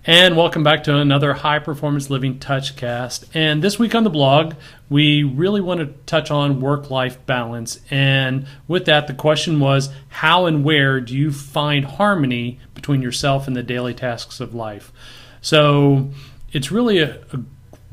And welcome back to another High Performance Living Touchcast. And this week on the blog, we really want to touch on work-life balance. And with that, the question was, how and where do you find harmony between yourself and the daily tasks of life? So it's really a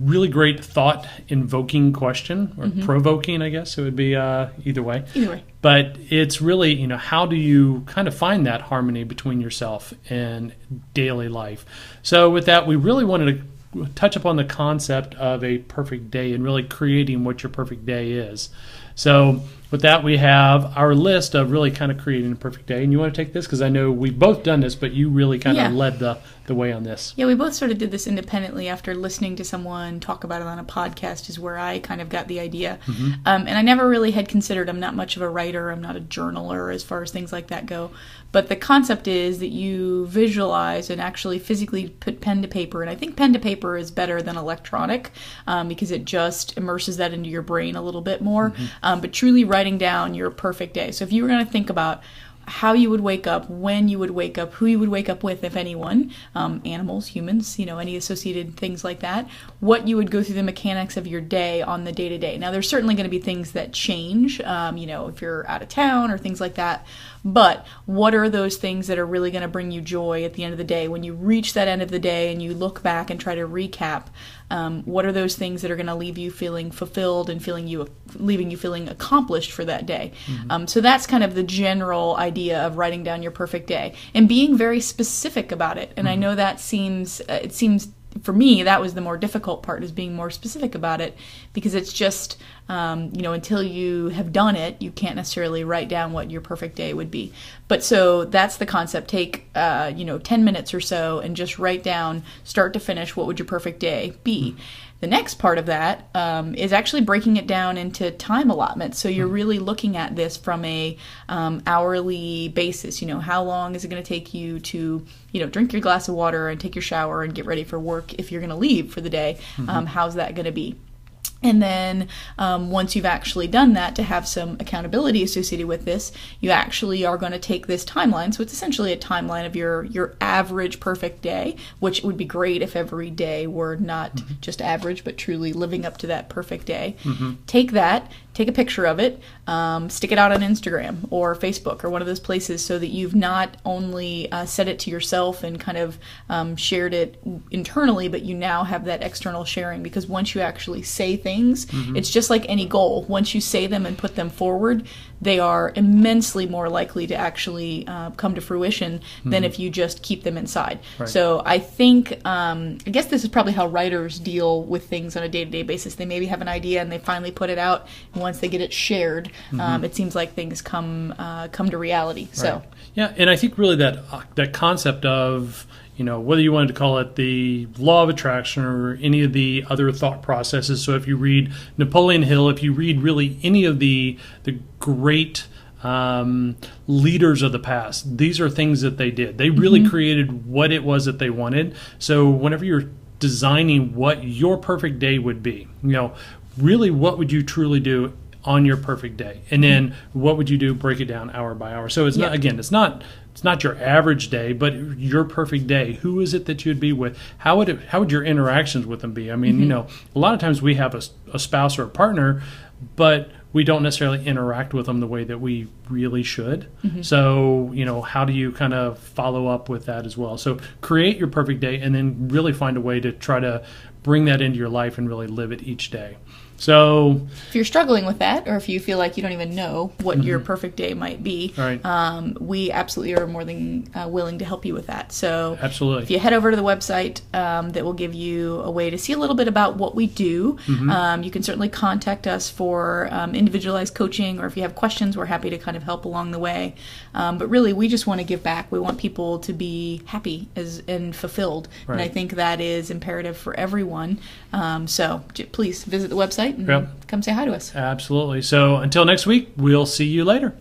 really great thought-invoking question, or provoking, I guess it would be either way. Either way. But it's really, how do you kind of find that harmony between yourself and daily life? So with that, we really wanted to touch upon the concept of a perfect day and really creating what your perfect day is. So with that, we have our list of really kind of creating a perfect day. And you want to take this? Because I know we've both done this, but you really kind of led the way on this. Yeah, we both sort of did this independently after listening to someone talk about it on a podcast is where I kind of got the idea. And I never really had considered, I'm not much of a writer, I'm not a journaler as far as things like that go. But the concept is that you visualize and actually physically put pen to paper. And I think pen to paper is better than electronic because it just immerses that into your brain a little bit more. But truly writing down your perfect day. So if you were going to think about how you would wake up, when you would wake up, who you would wake up with, if anyone, animals, humans, any associated things like that, what you would go through the mechanics of your day on the day-to-day. Now, there's certainly going to be things that change, if you're out of town or things like that. But what are those things that are really going to bring you joy at the end of the day? When you reach that end of the day and you look back and try to recap, what are those things that are going to leave you feeling fulfilled and leaving you feeling accomplished for that day? So that's kind of the general idea of writing down your perfect day and being very specific about it. And I know that seems for me, that was the more difficult part, is being more specific about it, because it's just, until you have done it, you can't necessarily write down what your perfect day would be. But so that's the concept. Take, 10 minutes or so and just write down, start to finish, what would your perfect day be? The next part of that is actually breaking it down into time allotments. So you're really looking at this from a hourly basis. How long is it going to take you to, drink your glass of water and take your shower and get ready for work if you're going to leave for the day? How's that going to be? And then once you've actually done that, to have some accountability associated with this, you actually are going to take this timeline. So it's essentially a timeline of your average perfect day, which would be great if every day were not just average, but truly living up to that perfect day. Take that, take a picture of it, stick it out on Instagram or Facebook or one of those places, so that you've not only said it to yourself and kind of shared it internally, but you now have that external sharing. Because once you actually say things, it's just like any goal. Once you say them and put them forward, they are immensely more likely to actually come to fruition than if you just keep them inside. Right. So I think, I guess this is probably how writers deal with things on a day-to-day basis. They maybe have an idea and they finally put it out, and once they get it shared, it seems like things come to reality. Right. So yeah, and I think really that concept of, whether you wanted to call it the law of attraction or any of the other thought processes. So if you read Napoleon Hill, if you read really any of the great leaders of the past, these are things that they did. They really created what it was that they wanted. So whenever you're designing what your perfect day would be, really what would you truly do on your perfect day? And then what would you do? Break it down hour by hour. So it's not your average day, but your perfect day. Who is it that you'd be with? How would your interactions with them be? I mean, a lot of times we have a spouse or a partner, but we don't necessarily interact with them the way that we really should. So, how do you kind of follow up with that as well? So create your perfect day and then really find a way to try to bring that into your life and really live it each day. So if you're struggling with that, or if you feel like you don't even know what your perfect day might be, we absolutely are more than willing to help you with that. So absolutely, if you head over to the website, that will give you a way to see a little bit about what we do. You can certainly contact us for individualized coaching, or if you have questions, we're happy to kind of help along the way. But really, we just want to give back. We want people to be happy and fulfilled. And I think that is imperative for everyone. So please visit the website and come say hi to us. Absolutely. So until next week, we'll see you later.